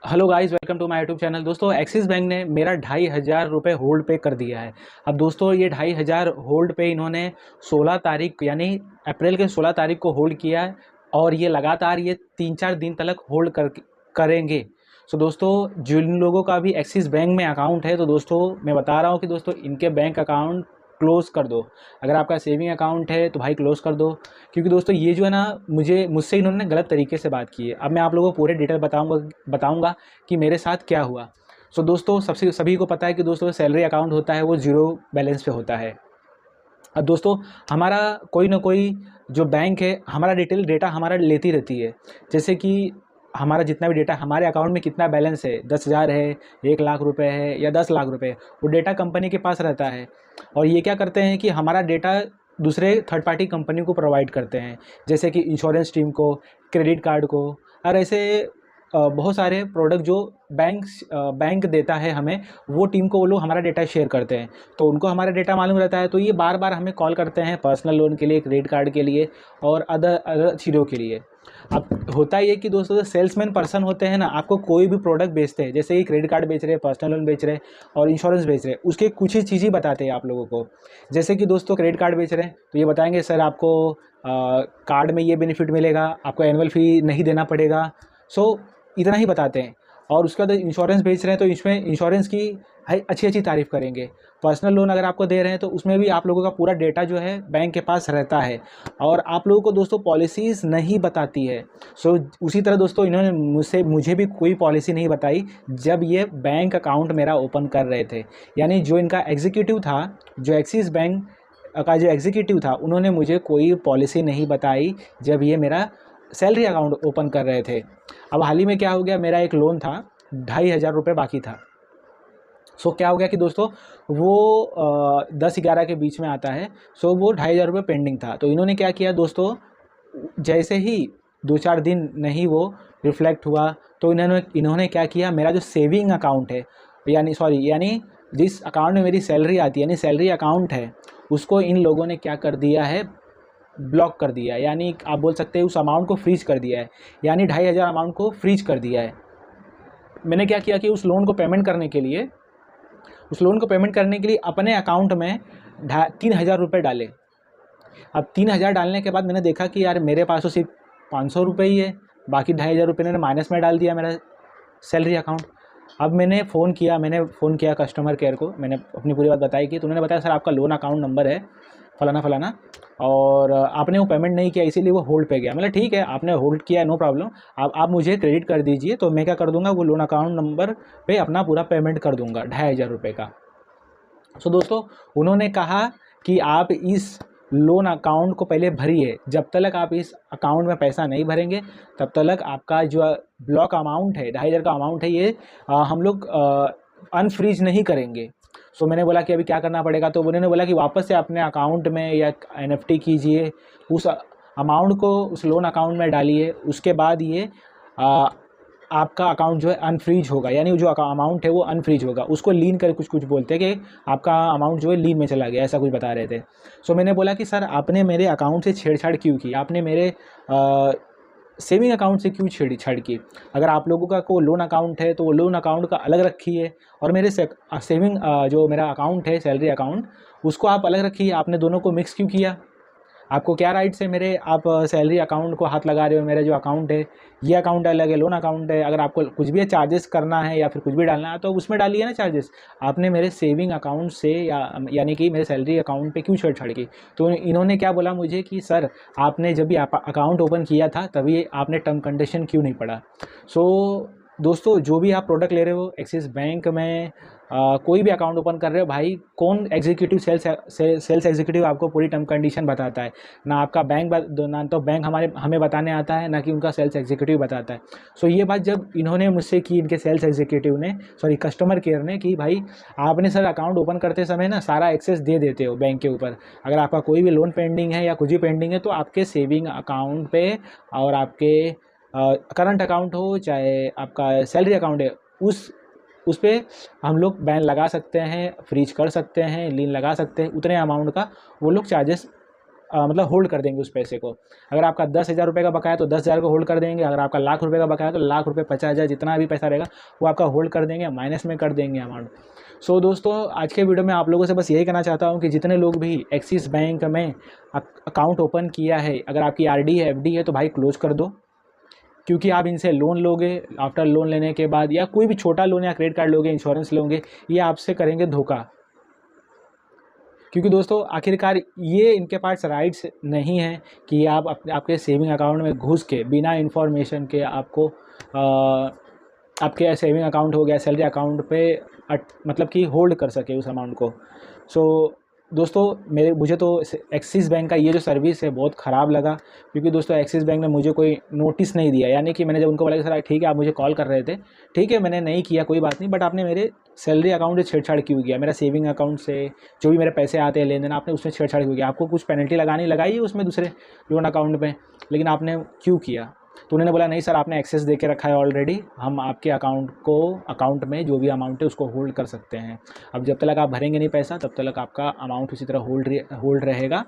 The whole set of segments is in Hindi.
Hello guys, welcome to my YouTube channel. दोस्तों, एक्सिस बैंक ने मेरा 2,500 रुपये होल्ड पे कर दिया है। अब दोस्तों, ये 2,500 होल्ड पे इन्होंने 16 तारीख यानी अप्रैल के 16 तारीख को होल्ड किया है और ये लगातार ये 3-4 दिन तक होल्ड करेंगे। सो दोस्तों, जिन लोगों का भी एक्सिस बैंक में अकाउंट है, तो दोस्तों मैं बता रहा हूँ कि दोस्तों इनके बैंक अकाउंट क्लोज़ कर दो। अगर आपका सेविंग अकाउंट है तो भाई क्लोज़ कर दो, क्योंकि दोस्तों ये जो है ना, मुझसे इन्होंने गलत तरीके से बात की है। अब मैं आप लोगों को पूरे डिटेल बताऊंगा कि मेरे साथ क्या हुआ। सो दोस्तों, सभी को पता है कि दोस्तों सैलरी अकाउंट होता है वो ज़ीरो बैलेंस पे होता है। अब दोस्तों, हमारा कोई ना कोई जो बैंक है हमारा डिटेल डेटा हमारा लेती रहती है। जैसे कि हमारा जितना भी डेटा, हमारे अकाउंट में कितना बैलेंस है, 10,000 है, 1,00,000 रुपये है या 10,00,000 रुपये, वो डेटा कंपनी के पास रहता है। और ये क्या करते हैं कि हमारा डेटा दूसरे थर्ड पार्टी कंपनी को प्रोवाइड करते हैं, जैसे कि इंश्योरेंस टीम को, क्रेडिट कार्ड को, और ऐसे बहुत सारे प्रोडक्ट जो बैंक देता है हमें, वो टीम को वो लोग हमारा डेटा शेयर करते हैं। तो उनको हमारा डेटा मालूम रहता है, तो ये बार बार हमें कॉल करते हैं पर्सनल लोन के लिए, क्रेडिट कार्ड के लिए और अदर चीज़ों के लिए। अब होता ये कि दोस्तों, जो सेल्समैन पर्सन होते हैं ना, आपको कोई भी प्रोडक्ट बेचते हैं, जैसे कि क्रेडिट कार्ड बेच रहे हैं, पर्सनल लोन बेच रहे हैं और इंश्योरेंस बेच रहे हैं, उसके कुछ ही चीज़ ही बताते हैं आप लोगों को। जैसे कि दोस्तों, क्रेडिट कार्ड बेच रहे हैं तो ये बताएंगे सर आपको कार्ड में ये बेनिफिट मिलेगा, आपको एनुअल फ़ी नहीं देना पड़ेगा। सो इतना ही बताते हैं। और उसके बाद इंश्योरेंस बेच रहे हैं तो इसमें इंश्योरेंस की अच्छी अच्छी तारीफ़ करेंगे। पर्सनल लोन अगर आपको दे रहे हैं तो उसमें भी आप लोगों का पूरा डेटा जो है बैंक के पास रहता है और आप लोगों को दोस्तों पॉलिसीज़ नहीं बताती है। सो उसी तरह दोस्तों, इन्होंने मुझे भी कोई पॉलिसी नहीं बताई जब ये बैंक अकाउंट मेरा ओपन कर रहे थे। यानी जो इनका एग्जीक्यूटिव था, जो एक्सिस बैंक का जो एग्जीक्यूटिव था, उन्होंने मुझे कोई पॉलिसी नहीं बताई जब ये मेरा सैलरी अकाउंट ओपन कर रहे थे। अब हाल ही में क्या हो गया, मेरा एक लोन था, 2,500 रुपये बाकी था। सो क्या हो गया कि दोस्तों, वो 10-11 के बीच में आता है। सो वो 2,500 रुपये पेंडिंग था। तो इन्होंने क्या किया दोस्तों, जैसे ही 2-4 दिन नहीं वो रिफ्लेक्ट हुआ, तो इन्होंने क्या किया, मेरा जो सेविंग अकाउंट है, यानी जिस अकाउंट में मेरी सैलरी आती है, यानी सैलरी अकाउंट है, उसको इन लोगों ने क्या कर दिया है, ब्लॉक कर दिया है। यानी आप बोल सकते हैं उस अमाउंट को फ्रीज कर दिया है। यानी 2,500 अमाउंट को फ्रीज कर दिया है। मैंने क्या किया कि उस लोन को पेमेंट करने के लिए अपने अकाउंट में 3,000 रुपये डाले। अब 3,000 डालने के बाद मैंने देखा कि यार मेरे पास तो सिर्फ 500 रुपये ही है, बाकी 2,500 रुपये ने माइनस में डाल दिया मेरा सैलरी अकाउंट। अब मैंने फ़ोन किया कस्टमर केयर को, मैंने अपनी पूरी बात बताई कि तो उन्होंने बताया सर आपका लोन अकाउंट नंबर है फ़लाना फ़लाना, और आपने वो पेमेंट नहीं किया इसीलिए वो होल्ड पे गया। मतलब ठीक है, आपने होल्ड किया, नो प्रॉब्लम, आप मुझे क्रेडिट कर दीजिए तो मैं क्या कर दूंगा, वो लोन अकाउंट नंबर पे अपना पूरा पेमेंट कर दूंगा 2,500 रुपये का। सो दोस्तों, उन्होंने कहा कि आप इस लोन अकाउंट को पहले भरिए, जब तक आप इस अकाउंट में पैसा नहीं भरेंगे तब तक आपका जो ब्लॉक अमाउंट है, 2,500 का अमाउंट है, ये हम लोग अनफ्रीज नहीं करेंगे। सो मैंने बोला कि अभी क्या करना पड़ेगा, तो उन्होंने बोला कि वापस से अपने अकाउंट में या एनएफटी कीजिए, उस अमाउंट को उस लोन अकाउंट में डालिए, उसके बाद ये आपका अकाउंट जो है अनफ्रीज होगा। यानी जो अमाउंट है वो अनफ्रीज होगा। उसको लीन कर कुछ बोलते हैं कि आपका अमाउंट जो है लीन में चला गया, ऐसा कुछ बता रहे थे। सो मैंने बोला कि सर आपने मेरे अकाउंट से छेड़छाड़ क्यों की, आपने मेरे सेविंग अकाउंट से क्यों छेड़छाड़ की। अगर आप लोगों का कोई लोन अकाउंट है तो वो लोन अकाउंट का अलग रखिए, और मेरे सेविंग जो मेरा अकाउंट है सैलरी अकाउंट, उसको आप अलग रखिए। आपने दोनों को मिक्स क्यों किया, आपको क्या राइट से मेरे आप सैलरी अकाउंट को हाथ लगा रहे हो। मेरा जो अकाउंट है, ये अकाउंट अलग है, लोन अकाउंट है। अगर आपको कुछ भी चार्जेस करना है या फिर कुछ भी डालना है तो उसमें डालिए ना चार्जेस। आपने मेरे सेविंग अकाउंट से यानी कि मेरे सैलरी अकाउंट पे क्यों छेड़छाड़ की। तो इन्होंने क्या बोला मुझे कि सर आपने जब भी अकाउंट ओपन किया था तभी आपने टर्म कंडीशन क्यों नहीं पढ़ा। सो दोस्तों, जो भी आप प्रोडक्ट ले रहे हो एक्सिस बैंक में, कोई भी अकाउंट ओपन कर रहे हो, भाई कौन एग्जीक्यूटिव सेल्स एग्जीक्यूटिव आपको पूरी टर्म कंडीशन बताता है। ना आपका ना तो बैंक हमें बताने आता है, ना कि उनका सेल्स एग्जीक्यूटिव बताता है। सो ये बात जब इन्होंने मुझसे की, इनके सेल्स एग्जीक्यूटिव ने, कस्टमर केयर ने, कि भाई आपने सर अकाउंट ओपन करते समय ना सारा एक्सेस दे देते हो बैंक के ऊपर। अगर आपका कोई भी लोन पेंडिंग है या कुछ भी पेंडिंग है तो आपके सेविंग अकाउंट पे और आपके करंट अकाउंट हो चाहे आपका सैलरी अकाउंट है, उस पर हम लोग बैन लगा सकते हैं, फ्रीज कर सकते हैं, लीन लगा सकते हैं। उतने अमाउंट का वो लोग चार्जेस मतलब होल्ड कर देंगे उस पैसे को। अगर आपका 10,000 रुपये का बकाया तो 10,000 को होल्ड कर देंगे, अगर आपका लाख रुपये का बकाया तो लाख रुपये, 50,000, जितना भी पैसा रहेगा वो आपका होल्ड कर देंगे, माइनस में कर देंगे अमाउंट। सो दोस्तों आज के वीडियो में आप लोगों से बस यही कहना चाहता हूँ कि जितने लोग भी एक्सिस बैंक में अकाउंट ओपन किया है, अगर आपकी आरडी है, एफडी है, तो भाई क्लोज कर दो, क्योंकि आप इनसे लोन लोगे, आफ्टर लोन लेने के बाद या कोई भी छोटा लोन या क्रेडिट कार्ड लोगे, इंश्योरेंस लोगे, ये आपसे करेंगे धोखा। क्योंकि दोस्तों आखिरकार ये इनके पास राइट्स नहीं है कि आप आपके सेविंग अकाउंट में घुस के बिना इन्फॉर्मेशन के आपको आपके सेविंग अकाउंट हो गया, सैलरी अकाउंट पे मतलब कि होल्ड कर सके उस अमाउंट को। सो दोस्तों मुझे तो एक्सिस बैंक का ये जो सर्विस है बहुत ख़राब लगा, क्योंकि दोस्तों एक्सिस बैंक ने मुझे कोई नोटिस नहीं दिया। यानी कि मैंने जब उनको बोला कि सर ठीक है आप मुझे कॉल कर रहे थे, ठीक है मैंने नहीं किया, कोई बात नहीं, बट आपने मेरे सैलरी अकाउंट से छेड़छाड़ क्यों किया, मेरा सेविंग अकाउंट से जो भी मेरे पैसे आते हैं लेन देन, आपने उसमें छेड़छाड़ क्यों किया, आपको कुछ पेनल्टी लगाई है उसमें दूसरे लोन अकाउंट में, लेकिन आपने क्यों किया। तो उन्होंने बोला नहीं सर आपने एक्सेस दे के रखा है ऑलरेडी, हम आपके अकाउंट में जो भी अमाउंट है उसको होल्ड कर सकते हैं। अब जब तक आप भरेंगे नहीं पैसा तब तक आपका अमाउंट उसी तरह होल्ड रहेगा।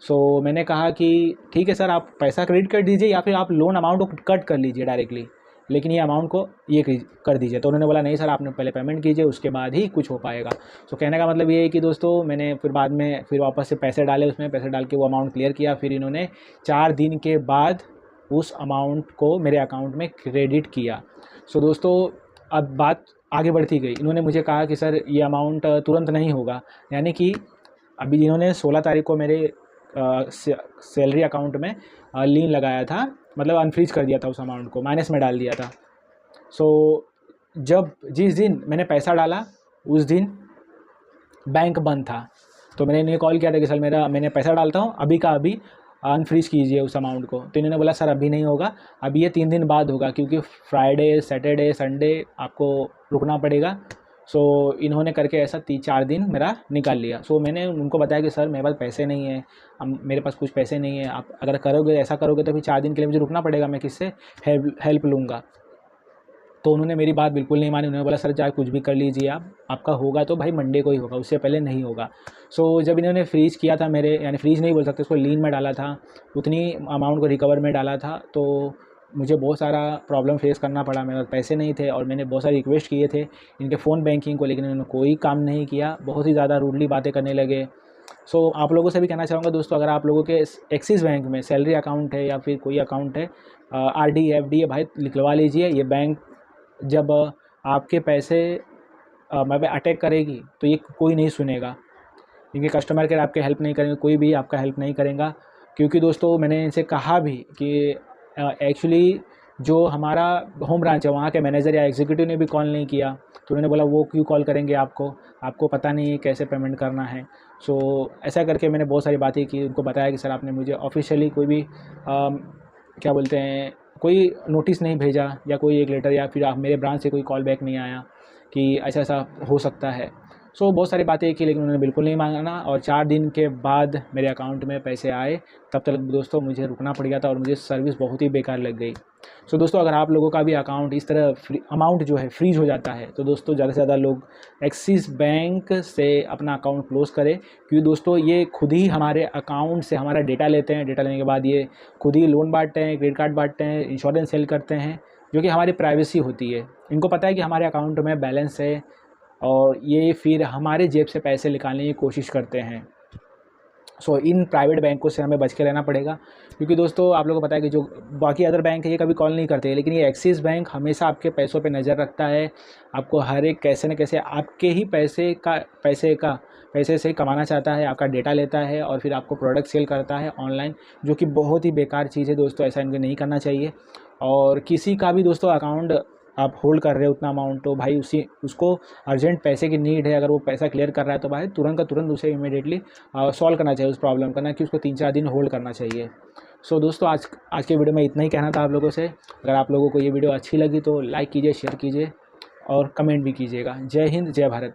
सो मैंने कहा कि ठीक है सर आप पैसा क्रेडिट कर दीजिए या फिर आप लोन अमाउंट को कट कर लीजिए डायरेक्टली, लेकिन ये अमाउंट को ये कर दीजिए। तो उन्होंने बोला नहीं सर आपने पहले पेमेंट कीजिए उसके बाद ही कुछ हो पाएगा। सो कहने का मतलब ये है कि दोस्तों मैंने फिर बाद में फिर वापस से पैसे डाले, उसमें पैसे डाल के वो अमाउंट क्लियर किया, फिर इन्होंने 4 दिन के बाद उस अमाउंट को मेरे अकाउंट में क्रेडिट किया। सो दोस्तों अब बात आगे बढ़ती गई, इन्होंने मुझे कहा कि सर ये अमाउंट तुरंत नहीं होगा, यानी कि अभी इन्होंने 16 तारीख को मेरे सैलरी अकाउंट में लीन लगाया था, मतलब अनफ्रीज कर दिया था, उस अमाउंट को माइनस में डाल दिया था। सो जिस दिन मैंने पैसा डाला उस दिन बैंक बंद था, तो मैंने इन्हें कॉल किया था कि सर मैंने पैसा डालता हूँ अभी का अभी अनफ्रीज कीजिए उस अमाउंट को। तो इन्होंने बोला सर अभी नहीं होगा, अभी ये 3 दिन बाद होगा, क्योंकि फ्राइडे सैटरडे संडे आपको रुकना पड़ेगा। सो इन्होंने करके ऐसा 3-4 दिन मेरा निकाल लिया। सो मैंने उनको बताया कि सर मेरे पास पैसे नहीं है, मेरे पास कुछ पैसे नहीं है, आप अगर करोगे ऐसा करोगे तो फिर 4 दिन के लिए मुझे रुकना पड़ेगा, मैं किससे हेल्प लूँगा। तो उन्होंने मेरी बात बिल्कुल नहीं मानी, उन्होंने बोला सर चाहे कुछ भी कर लीजिए आपका होगा तो भाई मंडे को ही होगा, उससे पहले नहीं होगा। सो जब इन्होंने फ्रीज किया था मेरे, यानी फ्रीज नहीं बोल सकते उसको, लीन में डाला था, उतनी अमाउंट को रिकवर में डाला था, तो मुझे बहुत सारा प्रॉब्लम फेस करना पड़ा। मेरे पास पैसे नहीं थे और मैंने बहुत सारी रिक्वेस्ट किए थे इनके फ़ोन बैंकिंग को, लेकिन इन्होंने कोई काम नहीं किया, बहुत ही ज़्यादा रूडली बातें करने लगे। सो आप लोगों से भी कहना चाहूँगा दोस्तों, अगर आप लोगों के एक्सिस बैंक में सैलरी अकाउंट है या फिर कोई अकाउंट है, आरडी एफडी है, भाई निकलवा लीजिए। ये बैंक जब आपके पैसे मैं पे अटैक करेगी तो ये कोई नहीं सुनेगा, इनके कस्टमर केयर आपके हेल्प नहीं करेंगे, कोई भी आपका हेल्प नहीं करेगा। क्योंकि दोस्तों मैंने इनसे कहा भी कि एक्चुअली जो हमारा होम ब्रांच है वहाँ के मैनेजर या एग्जीक्यूटिव ने भी कॉल नहीं किया, तो उन्होंने बोला वो क्यों कॉल करेंगे आपको पता नहीं है कैसे पेमेंट करना है। सो ऐसा करके मैंने बहुत सारी बातें की, उनको बताया कि सर आपने मुझे ऑफिशियली कोई भी क्या बोलते हैं कोई नोटिस नहीं भेजा या कोई एक लेटर, या फिर आप मेरे ब्रांच से कोई कॉल बैक नहीं आया कि ऐसा ऐसा हो सकता है। सो बहुत सारी बातें की, लेकिन उन्होंने बिल्कुल नहीं माना, और 4 दिन के बाद मेरे अकाउंट में पैसे आए, तब तक दोस्तों मुझे रुकना पड़ गया था और मुझे सर्विस बहुत ही बेकार लग गई। सो दोस्तों अगर आप लोगों का भी अकाउंट इस तरह अमाउंट जो है फ्रीज हो जाता है, तो दोस्तों ज़्यादा से ज़्यादा लोग एक्सिस बैंक से अपना अकाउंट क्लोज़ करें, क्योंकि दोस्तों ये खुद ही हमारे अकाउंट से हमारा डेटा लेते हैं, डेटा लेने के बाद ये खुद ही लोन बांटते हैं, क्रेडिट कार्ड बांटते हैं, इंश्योरेंस सेल करते हैं, जो कि हमारी प्राइवेसी होती है। इनको पता है कि हमारे अकाउंट में बैलेंस है और ये फिर हमारे जेब से पैसे निकालने की कोशिश करते हैं। सो इन प्राइवेट बैंकों से हमें बच के रहना पड़ेगा, क्योंकि दोस्तों आप लोगों को पता है कि जो बाकी अदर बैंक है ये कभी कॉल नहीं करते, लेकिन ये एक्सिस बैंक हमेशा आपके पैसों पे नज़र रखता है, आपको हर एक कैसे न कैसे आपके ही पैसे से कमाना चाहता है, आपका डेटा लेता है और फिर आपको प्रोडक्ट सेल करता है ऑनलाइन, जो कि बहुत ही बेकार चीज़ है दोस्तों, ऐसा इनको नहीं करना चाहिए। और किसी का भी दोस्तों अकाउंट आप होल्ड कर रहे हो उतना अमाउंट, तो भाई उसको अर्जेंट पैसे की नीड है, अगर वो पैसा क्लियर कर रहा है तो भाई तुरंत का तुरंत उसे इमीडिएटली सॉल्व करना चाहिए उस प्रॉब्लम का, ना कि उसको 3-4 दिन होल्ड करना चाहिए। सो दोस्तों आज के वीडियो में इतना ही कहना था आप लोगों से। अगर आप लोगों को ये वीडियो अच्छी लगी तो लाइक कीजिए, शेयर कीजिए और कमेंट भी कीजिएगा। जय हिंद, जय भारत।